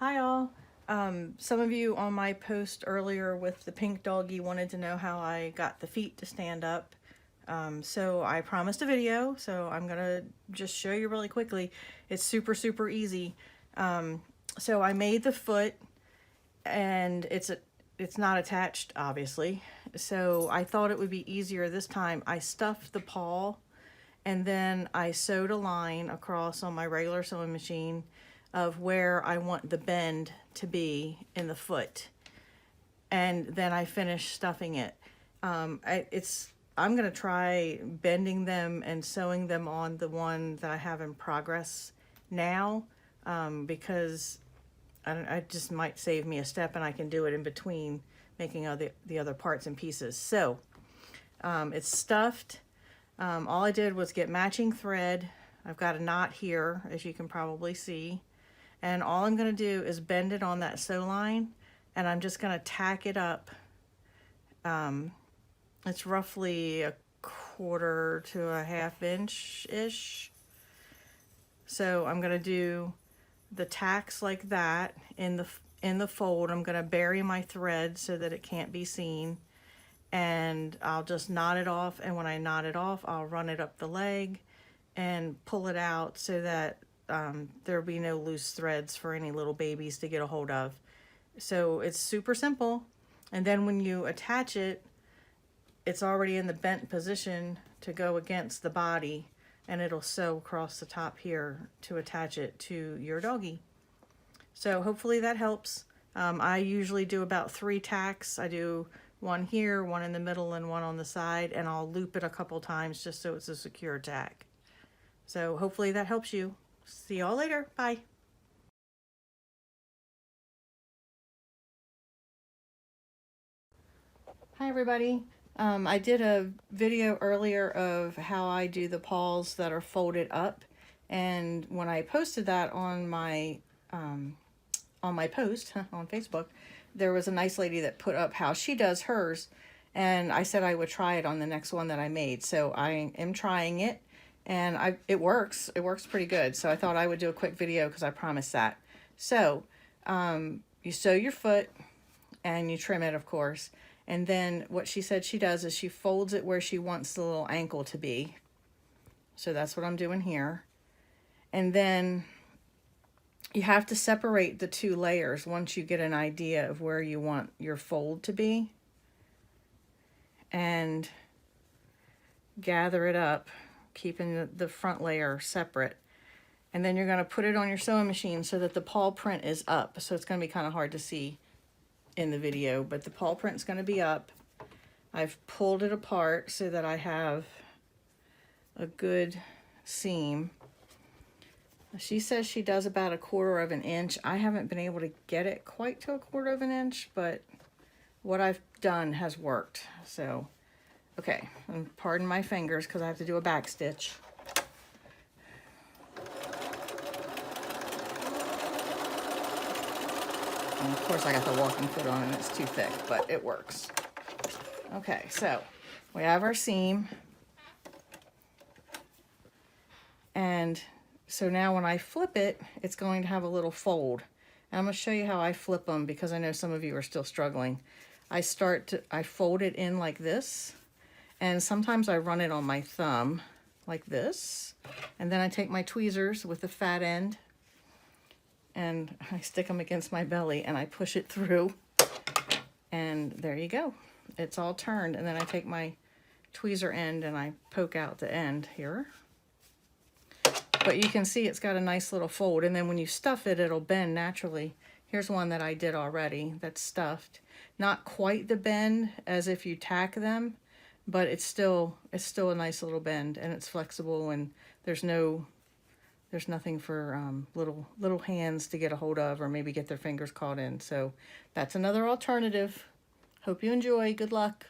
Hi all. Some of you on my post earlier with the pink doggy wanted to know how I got the feet to stand up. So I promised a video, so I'm gonna just show you really quickly. It's super easy. So I made the foot and it's not attached, obviously. So I thought it would be easier this time. I stuffed the paw and then I sewed a line across on my regular sewing machine of where I want the bend to be in the foot. And then I finished stuffing it. I'm gonna try bending them and sewing them on the one that I have in progress now, because I just might save me a step and I can do it in between making the other parts and pieces. So it's stuffed. All I did was get matching thread. I've got a knot here, as you can probably see. And all I'm going to do is bend it on that sew line, and I'm just going to tack it up. It's roughly 1/4 to 1/2 inch-ish. So I'm going to do the tacks like that in the fold. I'm going to bury my thread so that it can't be seen. And I'll just knot it off, and when I knot it off, I'll run it up the leg and pull it out so that there'll be no loose threads for any little babies to get a hold of. So it's super simple. And then when you attach it, it's already in the bent position to go against the body, and it'll sew across the top here to attach it to your doggy. So hopefully that helps. I usually do about 3 tacks. I do one here, one in the middle, and one on the side, and I'll loop it a couple times just so it's a secure tack. So hopefully that helps you. See y'all later. Bye. Hi everybody. I did a video earlier of how I do the paws that are folded up, and when I posted that on my post on Facebook, there was a nice lady that put up how she does hers, and I said I would try it on the next one that I made. So I am trying it, and it works pretty good. So I thought I would do a quick video because I promised that. So you sew your foot and you trim it, of course, and then what she said she does is she folds it where she wants the little ankle to be. So that's what I'm doing here. And then you have to separate the 2 layers once you get an idea of where you want your fold to be, and gather it up, keeping the front layer separate. And then you're going to put it on your sewing machine so that the paw print is up. So it's going to be kind of hard to see in the video, but the paw print is going to be up. I've pulled it apart so that I have a good seam. She says she does about 1/4 inch. I haven't been able to get it quite to 1/4 inch, but what I've done has worked. So, okay, and pardon my fingers because I have to do a back stitch. And of course I got the walking foot on and it's too thick, but it works. Okay, so we have our seam. And so now when I flip it, it's going to have a little fold. And I'm going to show you how I flip them because I know some of you are still struggling. I fold it in like this, and sometimes I run it on my thumb like this. And then I take my tweezers with the fat end and I stick them against my belly and I push it through. And there you go. It's all turned. And then I take my tweezer end and I poke out the end here. But you can see it's got a nice little fold, and then when you stuff it, it'll bend naturally. Here's one that I did already that's stuffed. Not quite the bend as if you tack them, but it's still a nice little bend, and it's flexible, and there's nothing for little hands to get a hold of or maybe get their fingers caught in. So that's another alternative. Hope you enjoy. Good luck.